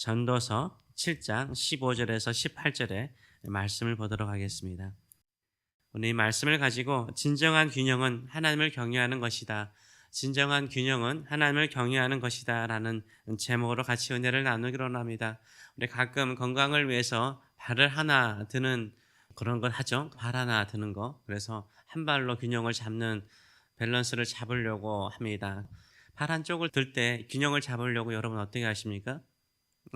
전도서 7장 15절에서 18절의 말씀을 보도록 하겠습니다. 오늘 이 말씀을 가지고 진정한 균형은 하나님을 경외하는 것이다. 진정한 균형은 하나님을 경외하는 것이다 라는 제목으로 같이 은혜를 나누기로 합니다. 우리 가끔 건강을 위해서 발을 하나 드는 그런 걸 하죠. 발 하나 드는 거. 그래서 한 발로 균형을 잡는 밸런스를 잡으려고 합니다. 발 한쪽을 들 때 균형을 잡으려고 여러분 어떻게 하십니까?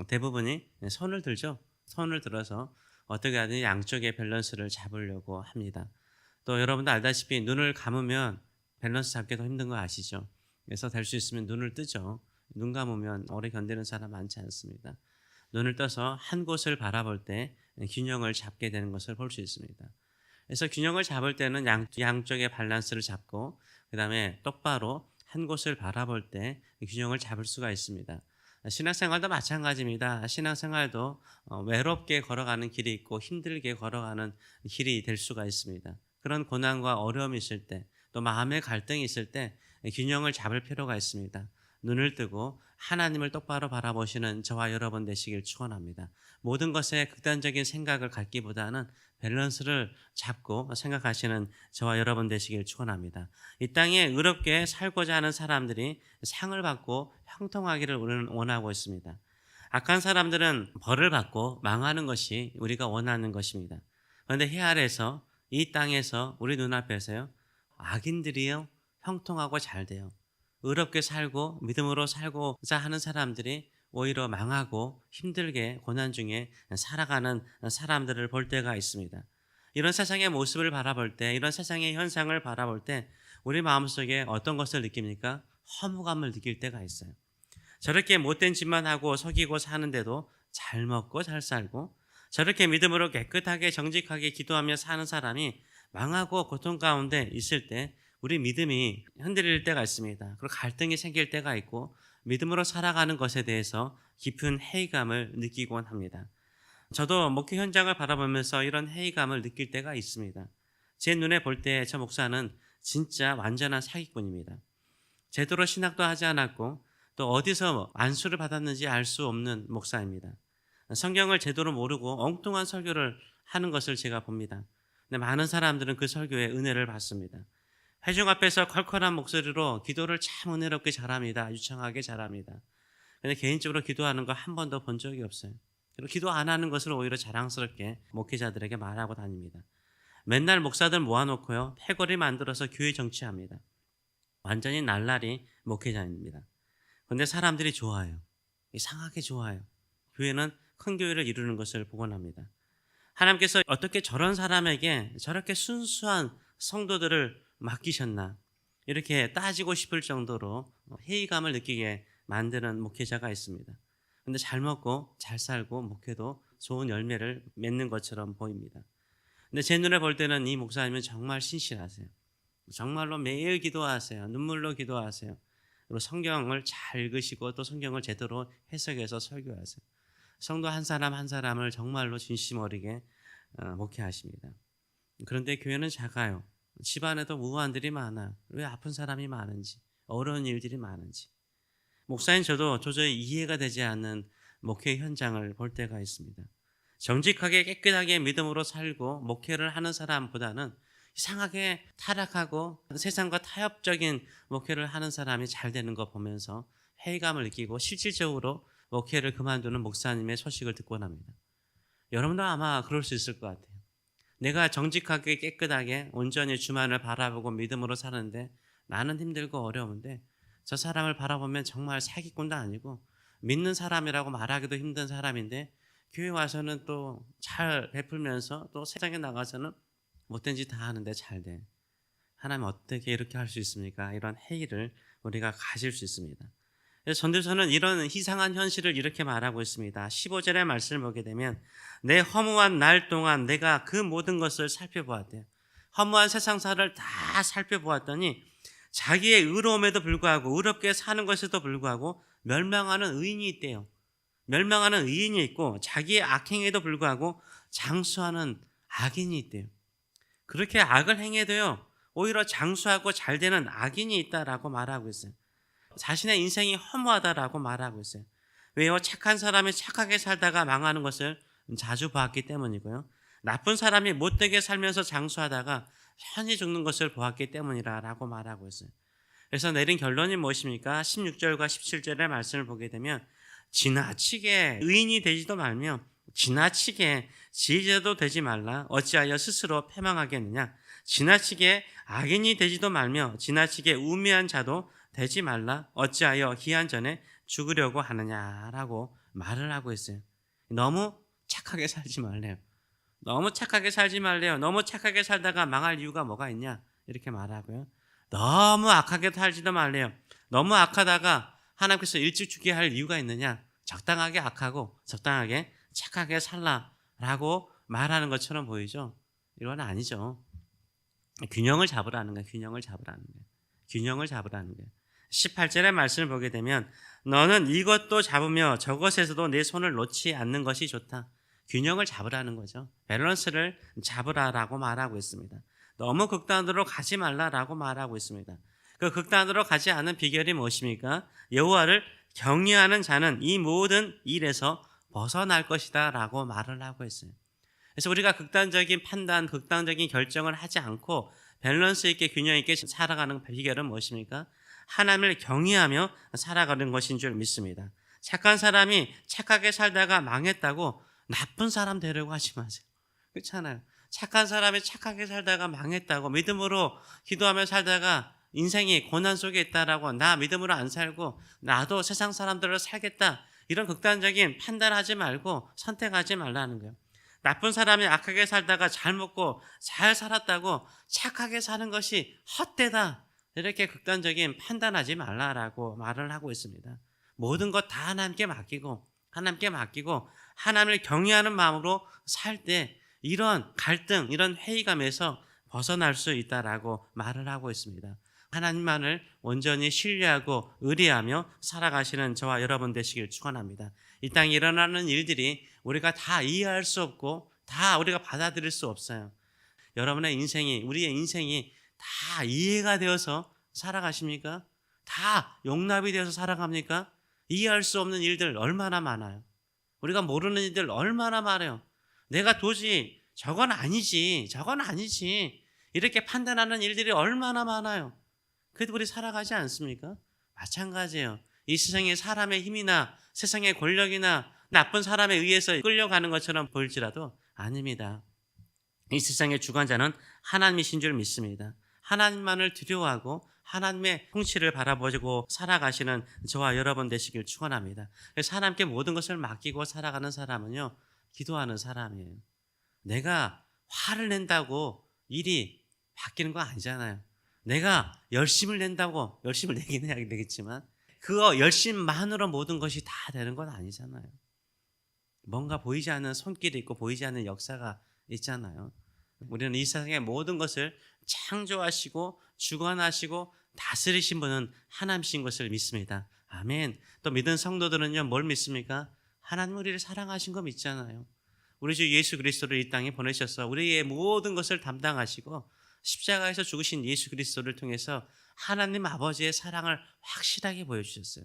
대부분이 손을 들죠. 손을 들어서 어떻게 하든 양쪽의 밸런스를 잡으려고 합니다. 또 여러분도 알다시피 눈을 감으면 밸런스 잡기도 힘든 거 아시죠? 그래서 될 수 있으면 눈을 뜨죠. 눈 감으면 오래 견디는 사람 많지 않습니다. 눈을 떠서 한 곳을 바라볼 때 균형을 잡게 되는 것을 볼 수 있습니다. 그래서 균형을 잡을 때는 양쪽의 밸런스를 잡고 그 다음에 똑바로 한 곳을 바라볼 때 균형을 잡을 수가 있습니다. 신앙생활도 마찬가지입니다. 신앙생활도 외롭게 걸어가는 길이 있고 힘들게 걸어가는 길이 될 수가 있습니다. 그런 고난과 어려움이 있을 때, 또 마음의 갈등이 있을 때 균형을 잡을 필요가 있습니다. 눈을 뜨고 하나님을 똑바로 바라보시는 저와 여러분 되시길 축원합니다. 모든 것에 극단적인 생각을 갖기보다는 밸런스를 잡고 생각하시는 저와 여러분 되시길 축원합니다. 이 땅에 의롭게 살고자 하는 사람들이 상을 받고 형통하기를 우리는 원하고 있습니다. 악한 사람들은 벌을 받고 망하는 것이 우리가 원하는 것입니다. 그런데 해 아래에서 이 땅에서 우리 눈앞에서요, 악인들이요 형통하고 잘 돼요. 의롭게 살고 믿음으로 살고자 하는 사람들이 오히려 망하고 힘들게 고난 중에 살아가는 사람들을 볼 때가 있습니다. 이런 세상의 모습을 바라볼 때, 이런 세상의 현상을 바라볼 때 우리 마음속에 어떤 것을 느낍니까? 허무감을 느낄 때가 있어요. 저렇게 못된 짓만 하고 속이고 사는데도 잘 먹고 잘 살고, 저렇게 믿음으로 깨끗하게 정직하게 기도하며 사는 사람이 망하고 고통 가운데 있을 때 우리 믿음이 흔들릴 때가 있습니다. 그리고 갈등이 생길 때가 있고 믿음으로 살아가는 것에 대해서 깊은 회의감을 느끼곤 합니다. 저도 목회 현장을 바라보면서 이런 회의감을 느낄 때가 있습니다. 제 눈에 볼 때 저 목사는 진짜 완전한 사기꾼입니다. 제대로 신학도 하지 않았고 또 어디서 안수를 받았는지 알 수 없는 목사입니다. 성경을 제대로 모르고 엉뚱한 설교를 하는 것을 제가 봅니다. 근데 많은 사람들은 그 설교에 은혜를 받습니다. 회중 앞에서 컬컬한 목소리로 기도를 참 은혜롭게 잘합니다. 유창하게 잘합니다. 그런데 개인적으로 기도하는 거 한 번도 본 적이 없어요. 그리고 기도 안 하는 것을 오히려 자랑스럽게 목회자들에게 말하고 다닙니다. 맨날 목사들 모아놓고요, 패거리 만들어서 교회 정치합니다. 완전히 날라리 목회자입니다. 그런데 사람들이 좋아해요. 이상하게 좋아해요. 교회는 큰 교회를 이루는 것을 복원합니다. 하나님께서 어떻게 저런 사람에게 저렇게 순수한 성도들을 맡기셨나, 이렇게 따지고 싶을 정도로 회의감을 느끼게 만드는 목회자가 있습니다. 그런데 잘 먹고 잘 살고 목회도 좋은 열매를 맺는 것처럼 보입니다. 근데 제 눈에 볼 때는 이 목사님은 정말 신실하세요. 정말로 매일 기도하세요. 눈물로 기도하세요. 그리고 성경을 잘 읽으시고 또 성경을 제대로 해석해서 설교하세요. 성도 한 사람 한 사람을 정말로 진심 어리게 목회하십니다. 그런데 교회는 작아요. 집안에도 무한들이 많아. 왜 아픈 사람이 많은지, 어려운 일들이 많은지. 목사인 저도 도저히 이해가 되지 않는 목회 현장을 볼 때가 있습니다. 정직하게 깨끗하게 믿음으로 살고 목회를 하는 사람보다는 이상하게 타락하고 세상과 타협적인 목회를 하는 사람이 잘 되는 거 보면서 회의감을 느끼고 실질적으로 목회를 그만두는 목사님의 소식을 듣곤 합니다. 여러분도 아마 그럴 수 있을 것 같아요. 내가 정직하게 깨끗하게 온전히 주만을 바라보고 믿음으로 사는데 나는 힘들고 어려운데 저 사람을 바라보면 정말 사기꾼도 아니고 믿는 사람이라고 말하기도 힘든 사람인데 교회 와서는 또 잘 베풀면서 또 세상에 나가서는 못된 짓 다 하는데 잘 돼. 하나님 어떻게 이렇게 할 수 있습니까? 이런 회의를 우리가 가질 수 있습니다. 그래서 전도서는 이런 이상한 현실을 이렇게 말하고 있습니다. 15절의 말씀을 보게 되면 내 허무한 날 동안 내가 그 모든 것을 살펴보았대요. 허무한 세상사를 다 살펴보았더니 자기의 의로움에도 불구하고 의롭게 사는 것에도 불구하고 멸망하는 의인이 있대요. 멸망하는 의인이 있고 자기의 악행에도 불구하고 장수하는 악인이 있대요. 그렇게 악을 행해도요, 오히려 장수하고 잘 되는 악인이 있다라고 말하고 있어요. 자신의 인생이 허무하다라고 말하고 있어요. 왜요? 착한 사람이 착하게 살다가 망하는 것을 자주 보았기 때문이고요. 나쁜 사람이 못되게 살면서 장수하다가 편히 죽는 것을 보았기 때문이라고 말하고 있어요. 그래서 내린 결론이 무엇입니까? 16절과 17절의 말씀을 보게 되면 지나치게 의인이 되지도 말며 지나치게 지혜자도 되지 말라. 어찌하여 스스로 패망하겠느냐? 지나치게 악인이 되지도 말며 지나치게 우매한 자도 되지 말라. 어찌하여 기한 전에 죽으려고 하느냐라고 말을 하고 있어요. 너무 착하게 살지 말래요. 너무 착하게 살지 말래요. 너무 착하게 살다가 망할 이유가 뭐가 있냐? 이렇게 말하고요. 너무 악하게 살지도 말래요. 너무 악하다가 하나님께서 일찍 죽게 할 이유가 있느냐? 적당하게 악하고 적당하게 착하게 살라라고 말하는 것처럼 보이죠? 이건 아니죠. 균형을 잡으라는 거예요. 균형을 잡으라는 거예요. 균형을 잡으라는 거예요. 18절의 말씀을 보게 되면 너는 이것도 잡으며 저것에서도 내 손을 놓지 않는 것이 좋다. 균형을 잡으라는 거죠. 밸런스를 잡으라라고 말하고 있습니다. 너무 극단으로 가지 말라라고 말하고 있습니다. 그 극단으로 가지 않은 비결이 무엇입니까? 여호와를 경외하는 자는 이 모든 일에서 벗어날 것이다 라고 말을 하고 있어요. 그래서 우리가 극단적인 판단, 극단적인 결정을 하지 않고 밸런스 있게 균형 있게 살아가는 비결은 무엇입니까? 하나님을 경외하며 살아가는 것인 줄 믿습니다. 착한 사람이 착하게 살다가 망했다고 나쁜 사람 되려고 하지 마세요. 그렇잖아요. 착한 사람이 착하게 살다가 망했다고 믿음으로 기도하며 살다가 인생이 고난 속에 있다라고 나 믿음으로 안 살고 나도 세상 사람들로 살겠다 이런 극단적인 판단하지 말고 선택하지 말라는 거예요. 나쁜 사람이 악하게 살다가 잘 먹고 잘 살았다고 착하게 사는 것이 헛되다 이렇게 극단적인 판단하지 말라라고 말을 하고 있습니다. 모든 것 다 하나님께 맡기고 하나님을 경외하는 마음으로 살 때 이런 갈등, 이런 회의감에서 벗어날 수 있다라고 말을 하고 있습니다. 하나님만을 온전히 신뢰하고 의뢰하며 살아가시는 저와 여러분 되시길 축원합니다. 이 땅에 일어나는 일들이 우리가 다 이해할 수 없고 다 우리가 받아들일 수 없어요. 여러분의 인생이, 우리의 인생이 다 이해가 되어서 살아가십니까? 다 용납이 되어서 살아갑니까? 이해할 수 없는 일들 얼마나 많아요. 우리가 모르는 일들 얼마나 많아요. 내가 도저히 저건 아니지 이렇게 판단하는 일들이 얼마나 많아요. 그래도 우리 살아가지 않습니까? 마찬가지예요. 이 세상에 사람의 힘이나 세상의 권력이나 나쁜 사람에 의해서 끌려가는 것처럼 보일지라도 아닙니다. 이 세상의 주관자는 하나님이신 줄 믿습니다. 하나님만을 두려워하고 하나님의 통치를 바라보고 살아가시는 저와 여러분 되시길 축원합니다. 그래서 하나님께 모든 것을 맡기고 살아가는 사람은요, 기도하는 사람이에요. 내가 화를 낸다고 일이 바뀌는 거 아니잖아요. 내가 열심을 낸다고 열심을 내긴 해야 되겠지만 그 열심만으로 모든 것이 다 되는 건 아니잖아요. 뭔가 보이지 않는 손길이 있고 보이지 않는 역사가 있잖아요. 우리는 이 세상의 모든 것을 창조하시고 주관하시고 다스리신 분은 하나님이신 것을 믿습니다. 아멘. 또 믿은 성도들은요, 뭘 믿습니까? 하나님 우리를 사랑하신 거 믿잖아요. 우리 주 예수 그리스도를 이 땅에 보내셔서 우리의 모든 것을 담당하시고 십자가에서 죽으신 예수 그리스도를 통해서 하나님 아버지의 사랑을 확실하게 보여주셨어요.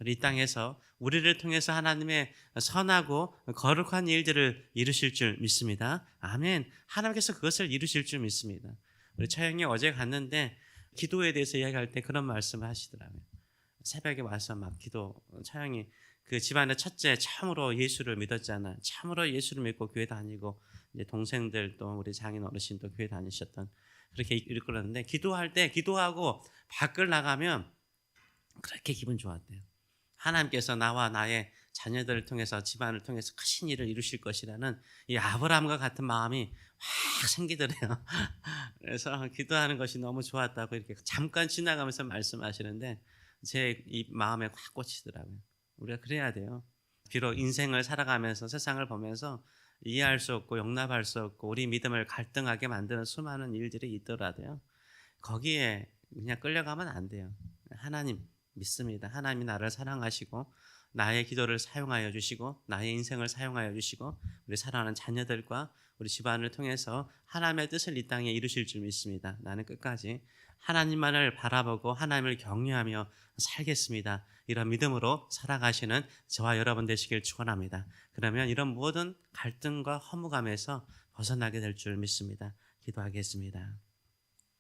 이 땅에서 우리를 통해서 하나님의 선하고 거룩한 일들을 이루실 줄 믿습니다. 아멘. 하나님께서 그것을 이루실 줄 믿습니다. 우리 처형이 어제 갔는데 기도에 대해서 이야기할 때 그런 말씀을 하시더라고요. 새벽에 와서 막 처형이 그 집안의 첫째 참으로 예수를 믿었잖아요. 참으로 예수를 믿고 교회 다니고 이제 동생들 또 우리 장인 어르신도 교회 다니셨던 그렇게 이끌었는데 기도할 때 기도하고 밖을 나가면 그렇게 기분 좋았대요. 하나님께서 나와 나의 자녀들을 통해서 집안을 통해서 크신 일을 이루실 것이라는 이 아브라함과 같은 마음이 확 생기더래요. 그래서 기도하는 것이 너무 좋았다고 이렇게 잠깐 지나가면서 말씀하시는데 제 이 마음에 확 꽂히더라고요. 우리가 그래야 돼요. 비록 인생을 살아가면서 세상을 보면서 이해할 수 없고 용납할 수 없고 우리 믿음을 갈등하게 만드는 수많은 일들이 있더라도요. 거기에 그냥 끌려가면 안 돼요. 하나님 믿습니다. 하나님이 나를 사랑하시고 나의 기도를 사용하여 주시고 나의 인생을 사용하여 주시고 우리 사랑하는 자녀들과 우리 집안을 통해서 하나님의 뜻을 이 땅에 이루실 줄 믿습니다. 나는 끝까지 하나님만을 바라보고 하나님을 경외하며 살겠습니다. 이런 믿음으로 살아가시는 저와 여러분 되시길 축원합니다. 그러면 이런 모든 갈등과 허무감에서 벗어나게 될 줄 믿습니다. 기도하겠습니다.